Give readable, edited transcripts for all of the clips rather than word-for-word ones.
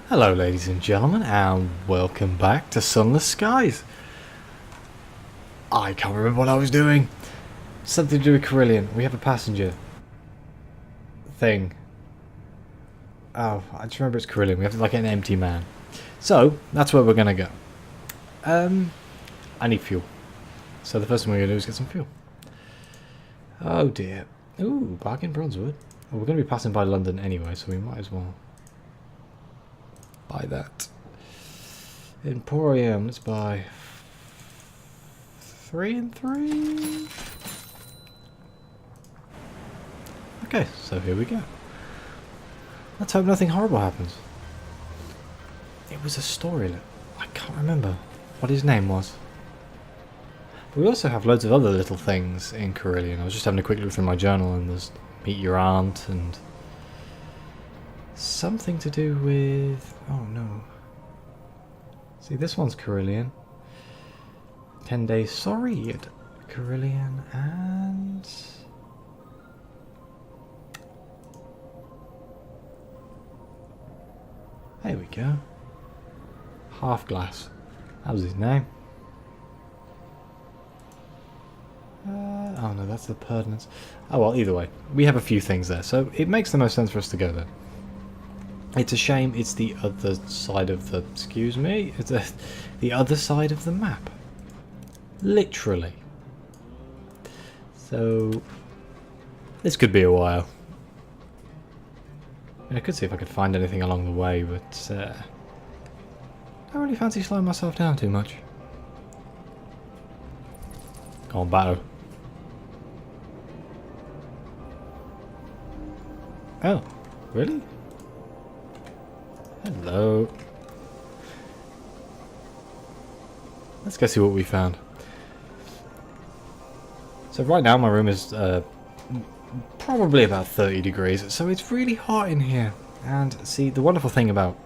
Hello ladies and gentlemen, and welcome back to Sunless Skies. I can't remember what I was doing. Something to do with Carillon. We have a passenger thing. Oh, I just remember it's Carillon. We have like an empty man. So, that's where we're going to go. I need fuel. So the first thing we're going to do is get some fuel. Oh dear. Ooh, bargain bronzewood. Well, we're going to be passing by London anyway, so we might as well buy that. Emporium, let's buy 3 and 3. Okay, so here we go. Let's hope nothing horrible happens. It was a story. I can't remember what his name was. But we also have loads of other little things in Carillon. I was just having a quick look through my journal and there's meet your aunt and something to do with... oh no. See, this one's Carillon. 10 days sorry at Carillon and... there we go. Half glass. That was his name. Oh no, that's the pertinence. Oh well, either way. We have a few things there, so it makes the most sense for us to go there. It's a shame it's the other side of the... excuse me? It's the other side of the map. Literally. So... this could be a while. I could see if I could find anything along the way, but... I don't really fancy slowing myself down too much. Go on, Batto. Oh, really? Hello. Let's go see what we found. So right now my room is probably about 30 degrees, so it's really hot in here. And see, the wonderful thing about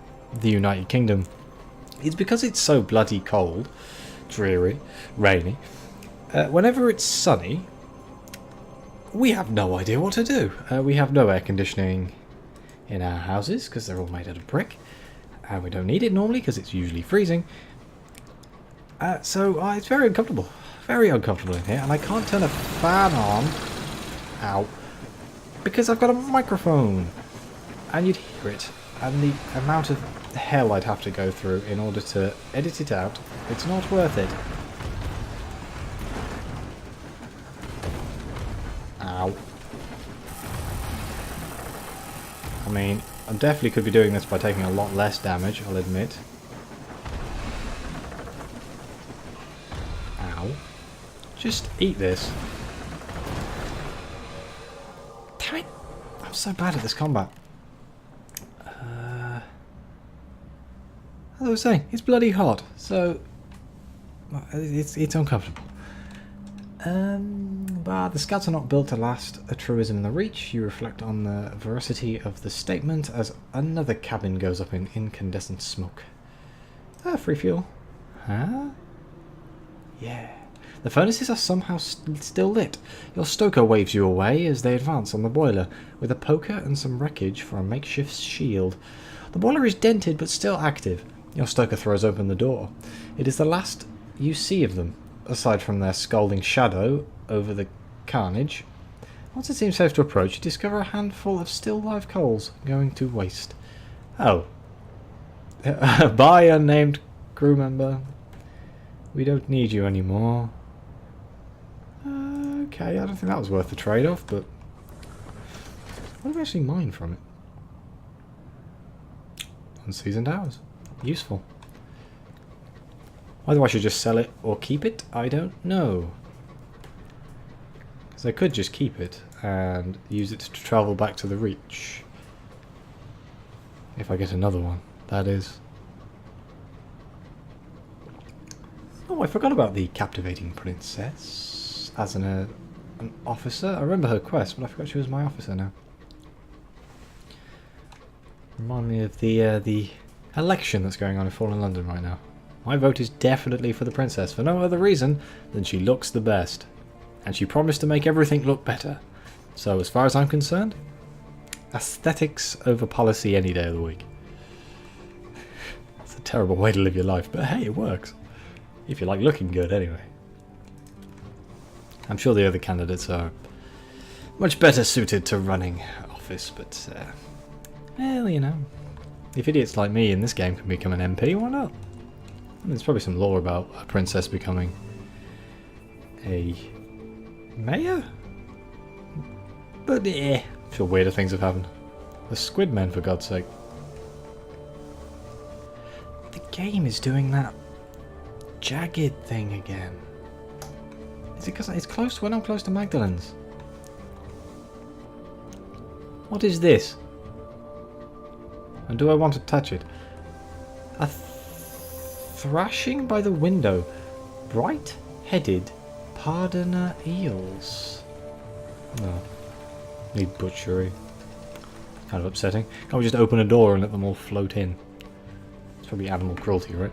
the United Kingdom is because it's so bloody cold, dreary, rainy, whenever it's sunny, we have no idea what to do. We have no air conditioning in our houses because they're all made out of brick. And we don't need it normally because it's usually freezing. So it's very uncomfortable. Very uncomfortable in here. And I can't turn a fan on. Ow. Because I've got a microphone. And you'd hear it. And the amount of hell I'd have to go through in order to edit it out. It's not worth it. Ow. I mean, I definitely could be doing this by taking a lot less damage, I'll admit. Ow. Just eat this. Damn it! I'm so bad at this combat. As I was saying, it's bloody hot, so it's uncomfortable. But the scouts are not built to last a truism in the Reach. You reflect on the veracity of the statement as another cabin goes up in incandescent smoke. Free fuel. Huh? Yeah. The furnaces are somehow still lit. Your stoker waves you away as they advance on the boiler, with a poker and some wreckage for a makeshift shield. The boiler is dented but still active. Your stoker throws open the door. It is the last you see of them, aside from their scalding shadow over the carnage. Once it seems safe to approach, you discover a handful of still live coals going to waste. Oh. Bye, unnamed crew member. We don't need you anymore. Okay, I don't think that was worth the trade-off, but... what do we actually mine from it? Unseasoned hours. Useful. Whether I should just sell it or keep it, I don't know. Because I could just keep it and use it to travel back to the Reach. If I get another one, that is. Oh, I forgot about the captivating princess as an officer. I remember her quest, but I forgot she was my officer now. Remind me of the election that's going on in Fallen London right now. My vote is definitely for the princess, for no other reason than she looks the best. And she promised to make everything look better. So as far as I'm concerned, aesthetics over policy any day of the week. terrible way to live your life, but hey, it works. If you like looking good, anyway. I'm sure the other candidates are much better suited to running office, but, well, you know, if idiots like me in this game can become an MP, why not? And there's probably some lore about a princess becoming a mayor? But, I'm sure weirder things have happened. The squid men, for God's sake. The game is doing that jagged thing again. Is it because it's close when I'm close to Magdalene's? What is this? And do I want to touch it? A thrashing by the window. Bright-headed pardoner eels. No. Need butchery. Kind of upsetting. Can't we just open a door and let them all float in? It's probably animal cruelty, right?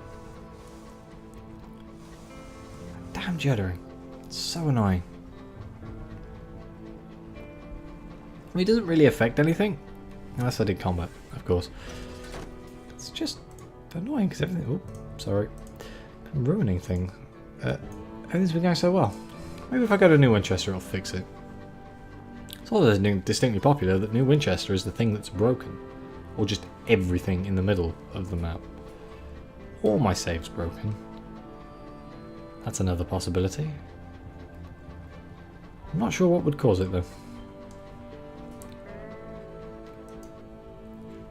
Damn juddering. It's so annoying. I mean, it doesn't really affect anything. Unless I did combat, of course. It's just annoying because everything... Oh, sorry. I'm ruining things. Everything's been going so well. Maybe if I go to New Winchester, it'll fix it. It's all distinctly popular that New Winchester is the thing that's broken. Or just everything in the middle of the map. All my saves broken. That's another possibility. I'm not sure what would cause it though.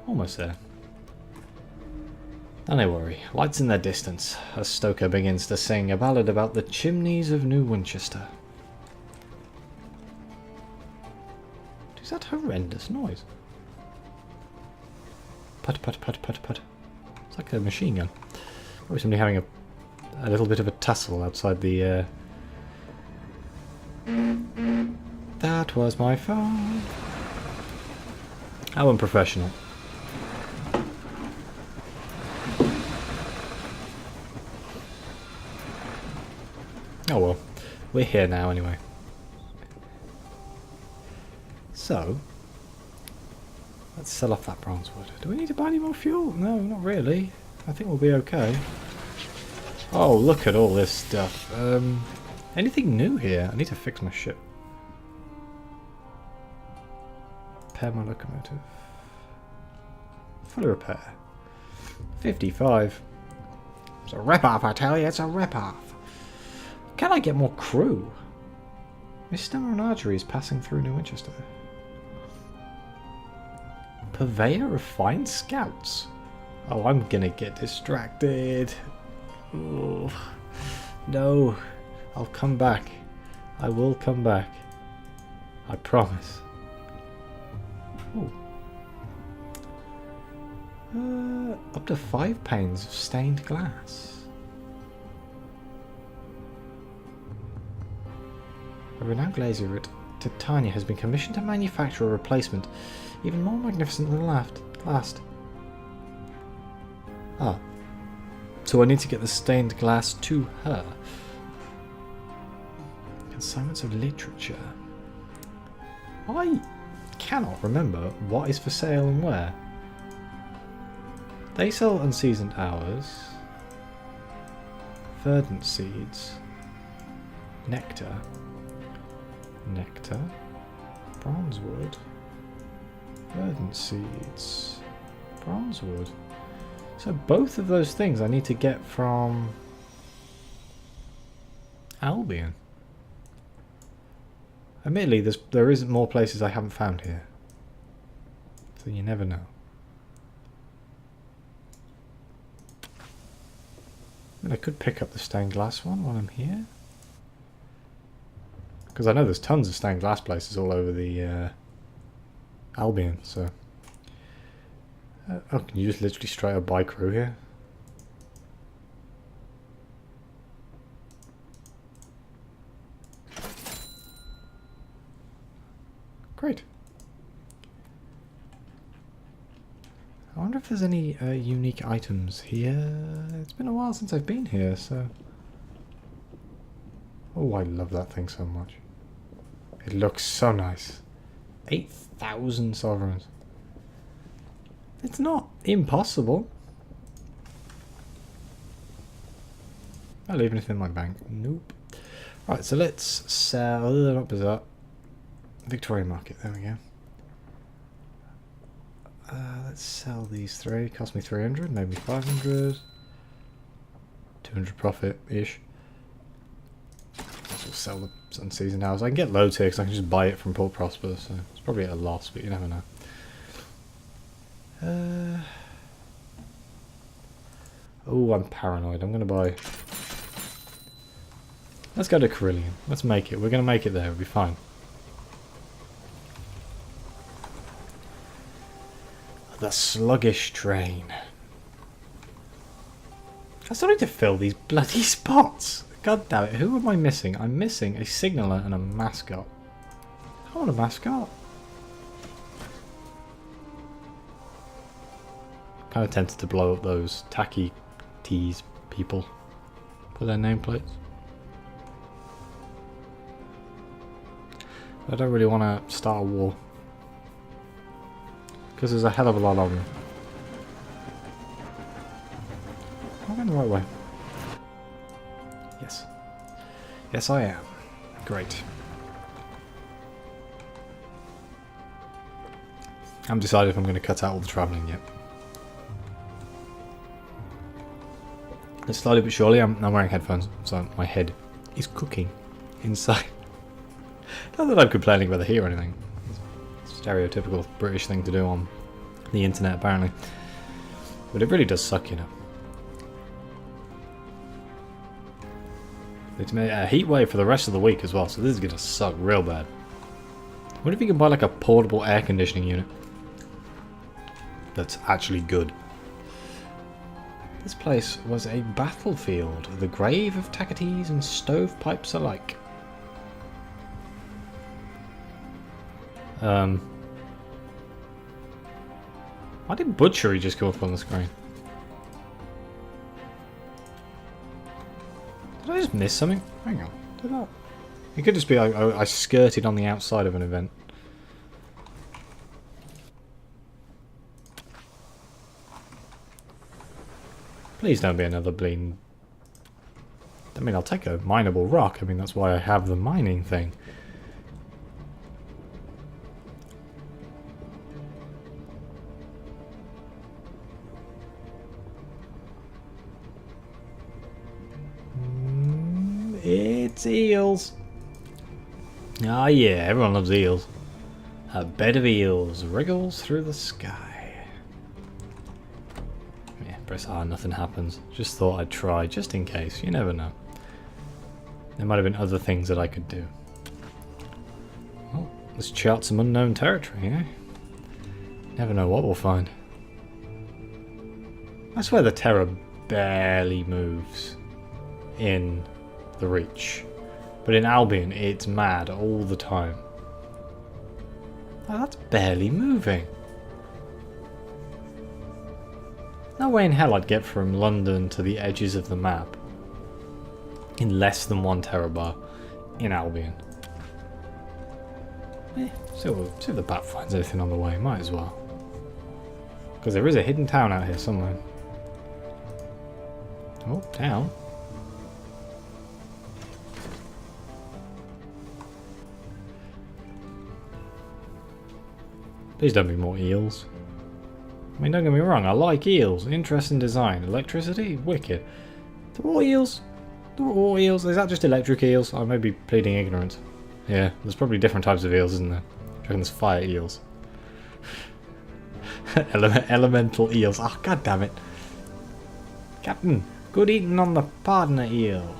Almost there. Don't worry, lights in the distance as Stoker begins to sing a ballad about the chimneys of New Winchester. Is that horrendous noise? Put put put put put. It's like a machine gun. Probably somebody having a little bit of a tussle outside the That was my phone. How unprofessional. Oh well, we're here now anyway. So, let's sell off that bronze wood. Do we need to buy any more fuel? No, not really. I think we'll be okay. Oh, look at all this stuff. Anything new here? I need to fix my ship. Repair my locomotive. Fully repair. 55. It's a rip-off, I tell you, it's a rip-off. Can I get more crew? Miss Stemmer and Archery is passing through New Winchester. Purveyor of fine scouts. Oh, I'm gonna get distracted. Ooh. No. I'll come back. I will come back. I promise. Ooh. Up to 5 panes of stained glass. A renowned glazier at Titania has been commissioned to manufacture a replacement even more magnificent than the last. Ah. So I need to get the stained glass to her. Consignments of literature. I cannot remember what is for sale and where. They sell unseasoned hours, verdant seeds, nectar, bronzewood, verdant seeds, bronzewood. So both of those things I need to get from Albion. Admittedly, there is more places I haven't found here. So you never know. I mean, I could pick up the stained glass one while I'm here. Because I know there's tons of stained glass places all over the Albion, so... oh, can you just literally straight up buy crew here? Great. I wonder if there's any unique items here. It's been a while since I've been here, so... oh, I love that thing so much. It looks so nice. 8,000 sovereigns. It's not impossible. I leave anything in my bank? Nope. Right, so let's sell... not bizarre. Victoria Market, there we go. Let's sell these 3. Cost me 300, maybe 500. 200 profit-ish. Let's sell the unseasoned house. I can get loads here because I can just buy it from Port Prosper, so it's probably at a loss, but you never know. Oh, I'm paranoid. I'm going to buy... Let's go to Carillon. Let's make it. We're going to make it there. It'll be fine. The sluggish train. I still need to fill these bloody spots. God damn it. Who am I missing? I'm missing a signaller and a mascot. I want a mascot. Kind of tempted to blow up those tacky tease people for their nameplates. I don't really want to start a war. Because there's a hell of a lot of them. Am I going the right way? Yes. Yes, I am. Great. I haven't decided if I'm going to cut out all the travelling yet. Slowly but surely, I'm wearing headphones, so my head is cooking inside. Not that I'm complaining about the heat or anything. It's a stereotypical British thing to do on the internet, apparently. But it really does suck, you know. It's made a heat wave for the rest of the week as well, so this is going to suck real bad. What if you can buy like a portable air conditioning unit that's actually good? This place was a battlefield, the grave of Tacites and stovepipes alike. Why did butchery just go up on the screen? Did I just miss something? Hang on, did I? It could just be I skirted on the outside of an event. Please don't be another bleeding... I mean, I'll take a mineable rock. I mean, that's why I have the mining thing. It's eels. Ah, yeah, everyone loves eels. A bed of eels wriggles through the sky. Press R, nothing happens. Just thought I'd try, just in case. You never know. There might have been other things that I could do. Well, let's chart some unknown territory, eh? Never know what we'll find. I swear the Terror barely moves in the Reach. But in Albion, it's mad all the time. Oh, that's barely moving. No way in hell I'd get from London to the edges of the map in less than 1 terabar in Albion. See if the bat finds anything on the way, might as well. Because there is a hidden town out here somewhere. Oh, town. Please don't be more eels. I mean, don't get me wrong, I like eels. Interesting design. Electricity? Wicked. The water eels? The water eels? Is that just electric eels? I may be pleading ignorance. Yeah, there's probably different types of eels, isn't there? I reckon there's fire eels. Elemental eels. Oh, god damn it. Captain, good eating on the partner eel.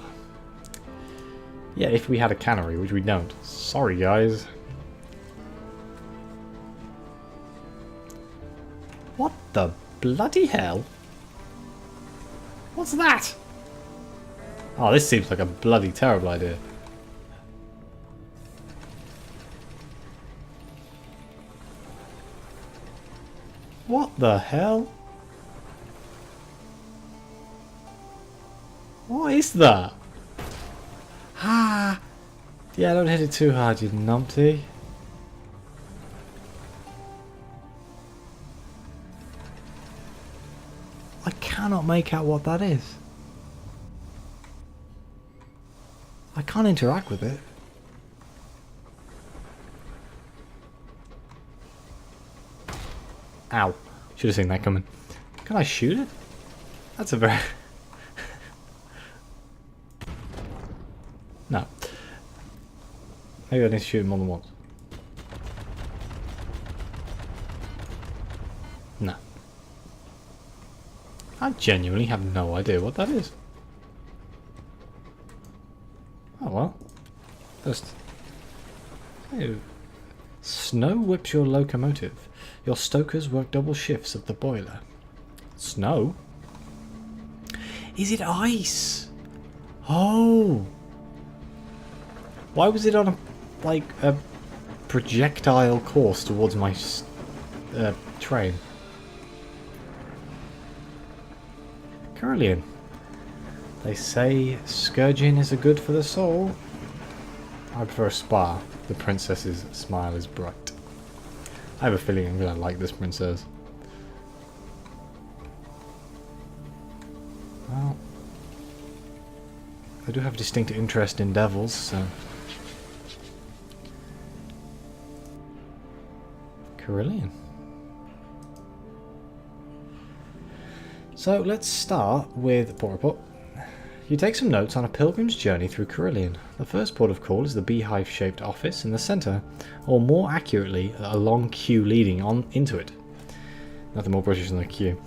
Yeah, if we had a cannery, which we don't. Sorry, guys. What the bloody hell? What's that? Oh, this seems like a bloody terrible idea. What the hell? What is that? Ah! Yeah, don't hit it too hard, you numpty. I cannot make out what that is. I can't interact with it. Ow. Should have seen that coming. Can I shoot it? That's a very... No. Maybe I need to shoot it more than once. No. I genuinely have no idea what that is. Oh well. Just... Oh. Snow whips your locomotive. Your stokers work double shifts at the boiler. Snow? Is it ice? Oh! Why was it on a projectile course towards my train? Carillon. They say scourging is a good for the soul. I prefer spa. The princess's smile is bright. I have a feeling I'm going to like this princess. Well, I do have a distinct interest in devils, so... Carillon. So let's start with port report. You take some notes on a pilgrim's journey through Carillon. The first port of call is the beehive-shaped office in the centre, or more accurately, a long queue leading on into it. Nothing more British than a queue.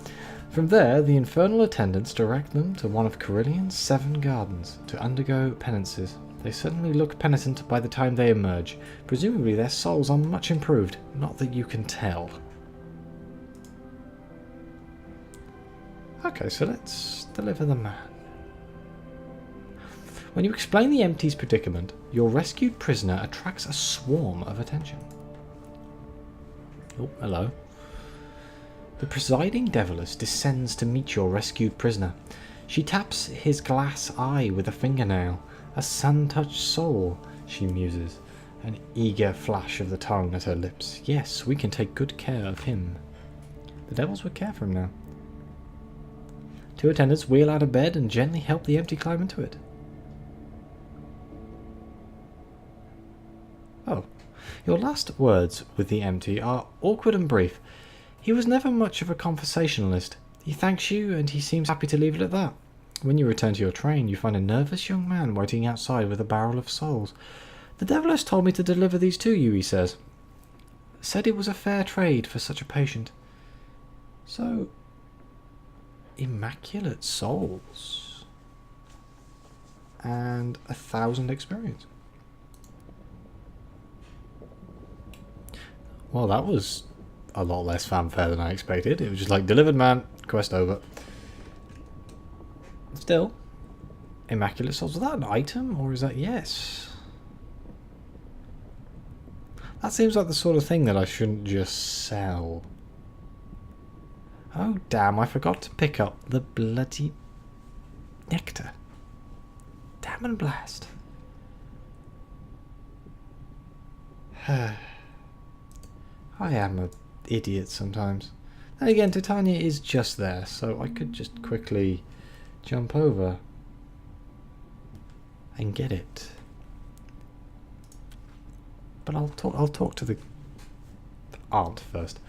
From there, the infernal attendants direct them to one of Carillon's 7 gardens to undergo penances. They certainly look penitent by the time they emerge. Presumably their souls are much improved, not that you can tell. Okay, so let's deliver the man. When you explain the empty's predicament, your rescued prisoner attracts a swarm of attention. Oh, hello. The presiding deviless descends to meet your rescued prisoner. She taps his glass eye with a fingernail. A sun-touched soul, she muses, an eager flash of the tongue at her lips. Yes, we can take good care of him. The devils would care for him now. 2 attendants wheel out of bed and gently help the empty climb into it. Oh, your last words with the empty are awkward and brief. He was never much of a conversationalist. He thanks you and he seems happy to leave it at that. When you return to your train, you find a nervous young man waiting outside with a barrel of souls. The deviless told me to deliver these to you, he says. Said it was a fair trade for such a patient. So, immaculate souls. And 1,000 experience. Well, that was a lot less fanfare than I expected. It was just like, delivered man, quest over. Still, immaculate souls. Is that an item, or is that... Yes. That seems like the sort of thing that I shouldn't just sell. Oh, damn, I forgot to pick up the bloody nectar. Damn and blast. I am an idiot sometimes. Then again, Titania is just there, so I could just quickly jump over and get it. But I'll talk to the aunt first.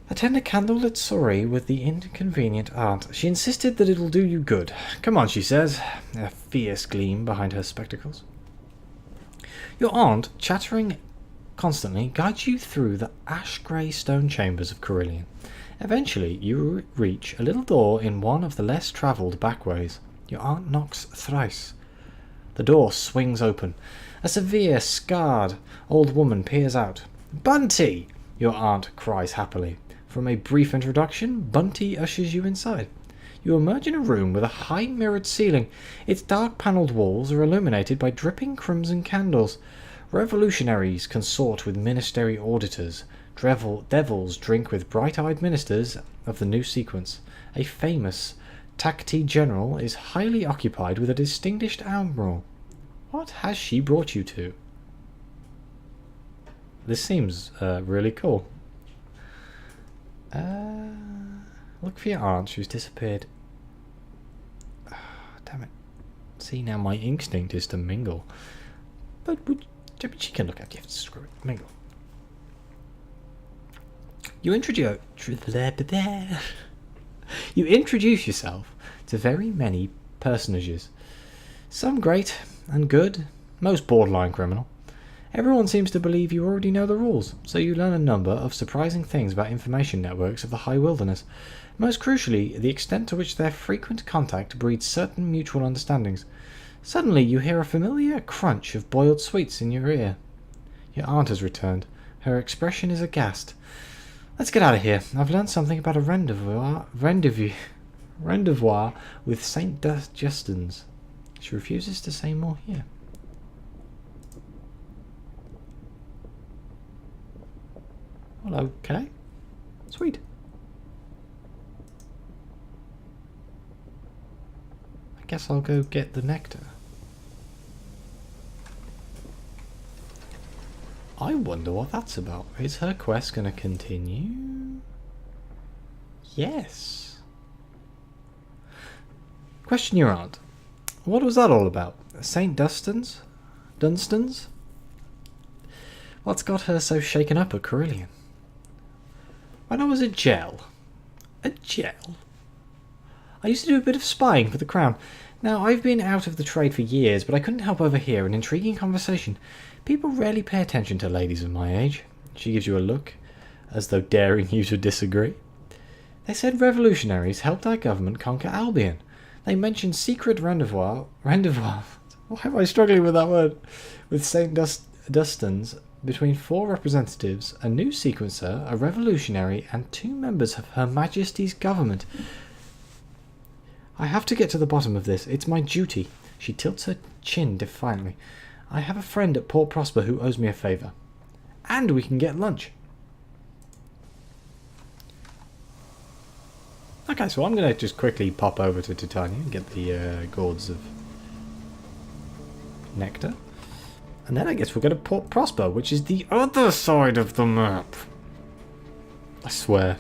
Attend a candlelit soiree with the inconvenient aunt. She insisted that it'll do you good. Come on, she says, a fierce gleam behind her spectacles. Your aunt, chattering constantly, guides you through the ash-grey stone chambers of Carillon. Eventually, you reach a little door in one of the less travelled backways. Your aunt knocks thrice. The door swings open. A severe, scarred old woman peers out. Bunty! Your aunt cries happily. From a brief introduction, Bunty ushers you inside. You emerge in a room with a high mirrored ceiling. Its dark panelled walls are illuminated by dripping crimson candles. Revolutionaries consort with ministry auditors. Devils drink with bright-eyed ministers of the new sequence. A famous Takti general is highly occupied with a distinguished admiral. What has she brought you to? This seems really cool. Look for your aunt who's disappeared. Oh, damn it. See, now my instinct is to mingle. But she can look after you. Screw it. Mingle. You introduce yourself to very many personages. Some great and good, most borderline criminal. Everyone seems to believe you already know the rules, so you learn a number of surprising things about information networks of the high wilderness. Most crucially, the extent to which their frequent contact breeds certain mutual understandings. Suddenly you hear a familiar crunch of boiled sweets in your ear. Your aunt has returned. Her expression is aghast. Let's get out of here. I've learned something about a rendezvous with St. Justin's. She refuses to say more here. Well, okay. Sweet. I guess I'll go get the nectar. I wonder what that's about. Is her quest going to continue? Yes. Question your aunt. What was that all about? St. Dunstan's? Dunstan's? What's got her so shaken up at Carillon? When I was a gel. A gel? I used to do a bit of spying for the Crown. Now, I've been out of the trade for years, but I couldn't help overhear an intriguing conversation. People rarely pay attention to ladies of my age. She gives you a look, as though daring you to disagree. They said revolutionaries helped our government conquer Albion. They mentioned secret rendezvous. Why am I struggling with that word? With St. Dunstan's, between 4 representatives, a new sequencer, a revolutionary, and 2 members of Her Majesty's government. I have to get to the bottom of this. It's my duty. She tilts her chin defiantly. I have a friend at Port Prosper who owes me a favour. And we can get lunch. Okay, so I'm going to just quickly pop over to Titania and get the gourds of nectar. And then I guess we'll go to Port Prosper, which is the other side of the map. I swear,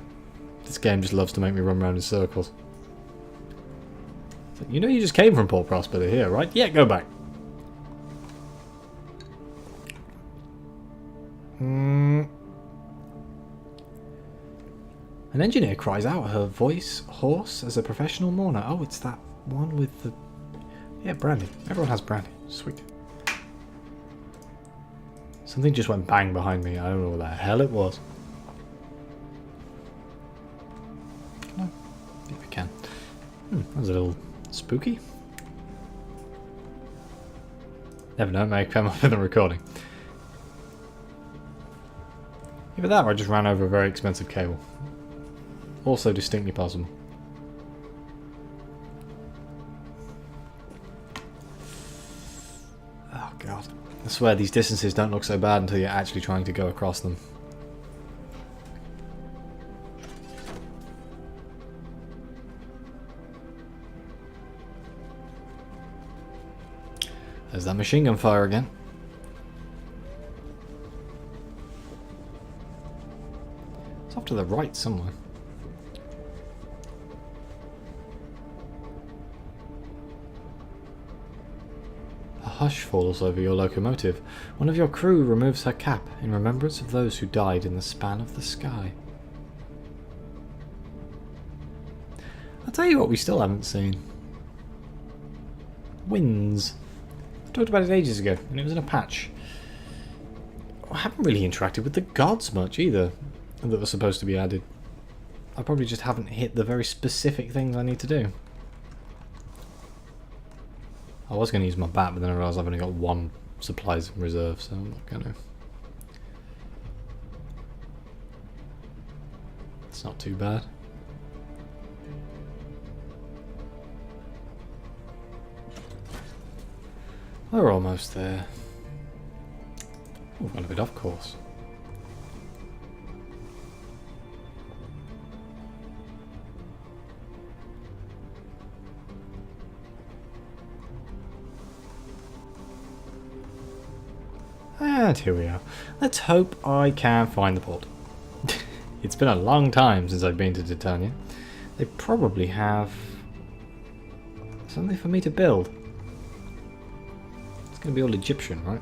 this game just loves to make me run around in circles. So, you know you just came from Port Prosper to here, right? Yeah, go back. An engineer cries out, her voice hoarse as a professional mourner. Oh, it's that one with the... Yeah, brandy. Everyone has brandy. Sweet. Something just went bang behind me. I don't know what the hell it was. No. Yeah, I can. That was a little spooky. Never know, it may come up in the recording. Either that or I just ran over a very expensive cable. Also distinctly possible. Oh god. I swear these distances don't look so bad until you're actually trying to go across them. There's that machine gun fire again. It's off to the right somewhere. A hush falls over your locomotive. One of your crew removes her cap in remembrance of those who died in the span of the sky. I'll tell you what we still haven't seen. Winds. I talked about it ages ago, and it was in a patch. I haven't really interacted with the gods much either, that were supposed to be added. I probably just haven't hit the very specific things I need to do. I was going to use my bat, but then I realised I've only got 1 supplies in reserve, so I'm not going to. It's not too bad. We're almost there. Oh, we've gone a bit off course. And here we are. Let's hope I can find the port. It's been a long time since I've been to Titania. They probably have something for me to build. gonna be all Egyptian, right?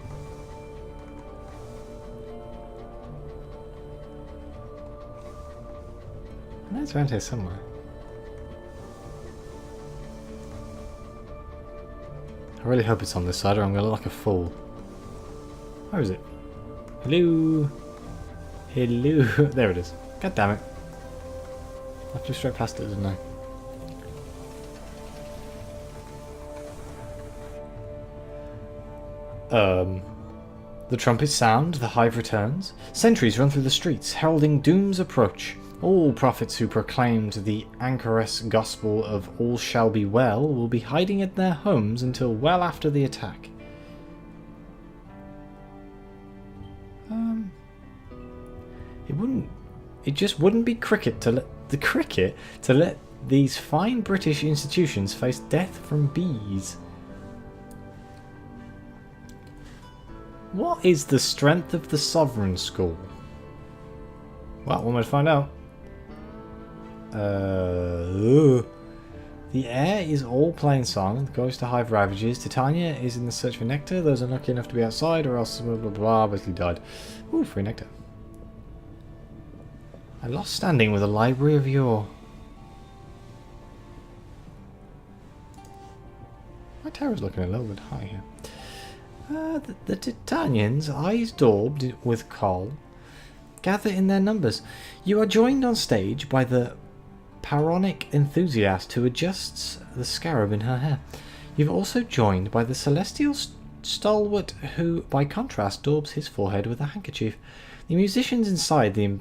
I know it's around here somewhere. I really hope it's on this side or I'm gonna look like a fool. Where is it? Hello? Hello? There it is. God damn it. I flew straight past it, didn't I? The trumpets sound, the hive returns. Sentries run through the streets, heralding doom's approach. All prophets who proclaimed the anchoress gospel of all shall be well will be hiding in their homes until well after the attack. It just wouldn't be cricket to let these fine British institutions face death from bees. What is the strength of the Sovereign School? Well, one way to find out. The air is all plain song. The ghost to hive ravages. Titania is in the search for nectar. Those unlucky enough to be outside, or else blah blah blah, basically died. Ooh, free nectar. I lost standing with the Library of Yore. My tower's looking a little bit high here. The Titanians, eyes daubed with coal, gather in their numbers. You are joined on stage by the Pyrrhonic enthusiast who adjusts the scarab in her hair. You've also joined by the celestial stalwart who, by contrast, daubs his forehead with a handkerchief. The musicians inside the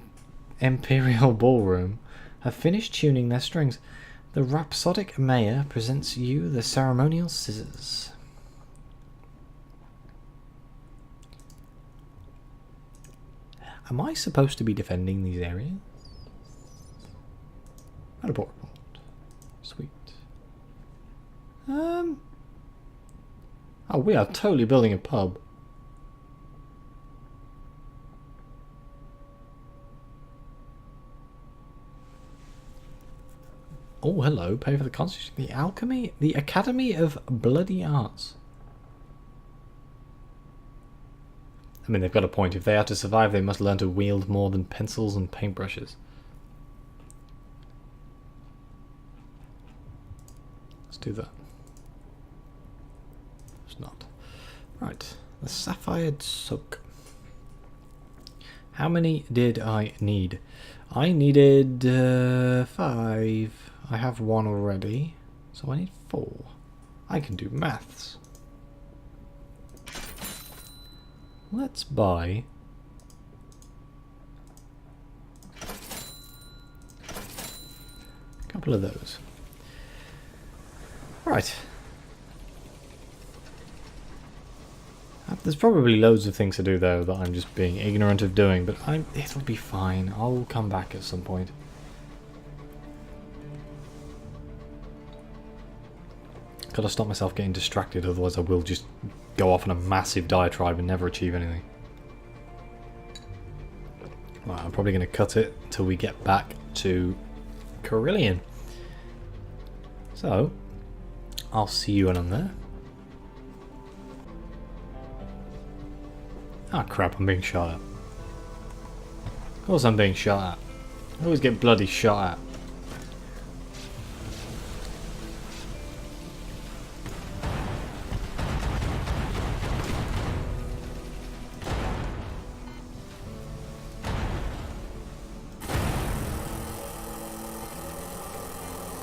Imperial Ballroom have finished tuning their strings. The rhapsodic mayor presents you the ceremonial scissors. Am I supposed to be defending these areas? Not a port report. Sweet. Oh, we are totally building a pub. Oh, hello. Pay for the Constitution. The Alchemy. The Academy of Bloody Arts. I mean, they've got a point. If they are to survive, they must learn to wield more than pencils and paintbrushes. Let's do that. It's not. Right. The Sapphire Soak. How many did I need? I needed 5. I have 1 already, so I need 4. I can do maths. Let's buy a couple of those. Right. There's probably loads of things to do though that I'm just being ignorant of doing, but it'll be fine. I'll come back at some point. Gotta stop myself getting distracted, otherwise I will just go off on a massive diatribe and never achieve anything. Right, I'm probably going to cut it till we get back to Carillon. So, I'll see you when I'm there. Ah crap, I'm being shot at. Of course I'm being shot at. I always get bloody shot at.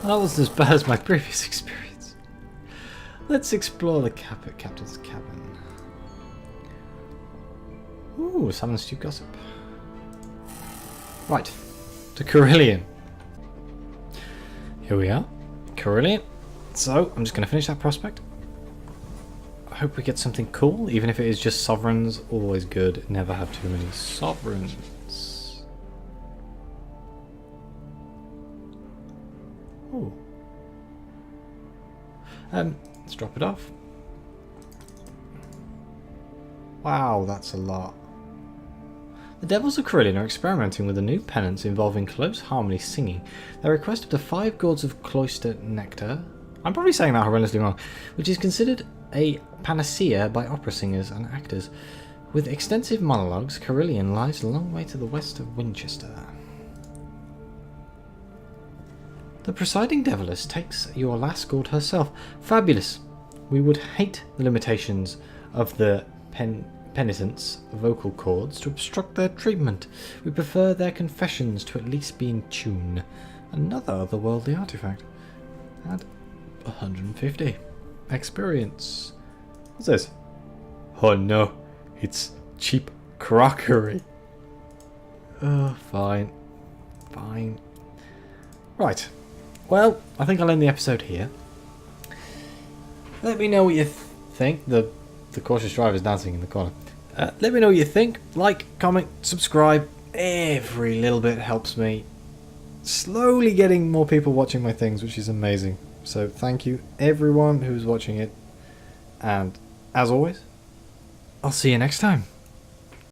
That was as bad as my previous experience. Let's explore the captain's cabin. Ooh, salmon stew gossip. Right, to Carillon. Here we are, Carillon. So, I'm just going to finish that prospect. I hope we get something cool, even if it is just sovereigns. Always good, never have too many sovereigns. Ooh. Let's drop it off. Wow, that's a lot. The Devils of Carillon are experimenting with a new penance involving close harmony singing. They request up to 5 gourds of cloister nectar. I'm probably saying that horrendously wrong, which is considered a panacea by opera singers and actors. With extensive monologues, Carillon lies a long way to the west of Winchester. The presiding deviless takes your last gourd herself. Fabulous! We would hate the limitations of the penitents' vocal cords to obstruct their treatment. We prefer their confessions to at least be in tune. Another otherworldly artifact. Add 150. Experience. What's this? Oh no, it's cheap crockery. Fine. Fine. Right. Well, I think I'll end the episode here. Let me know what you think. The cautious driver is dancing in the corner. Let me know what you think. Like, comment, subscribe. Every little bit helps me. Slowly getting more people watching my things, which is amazing. So thank you everyone who's watching it. And as always, I'll see you next time.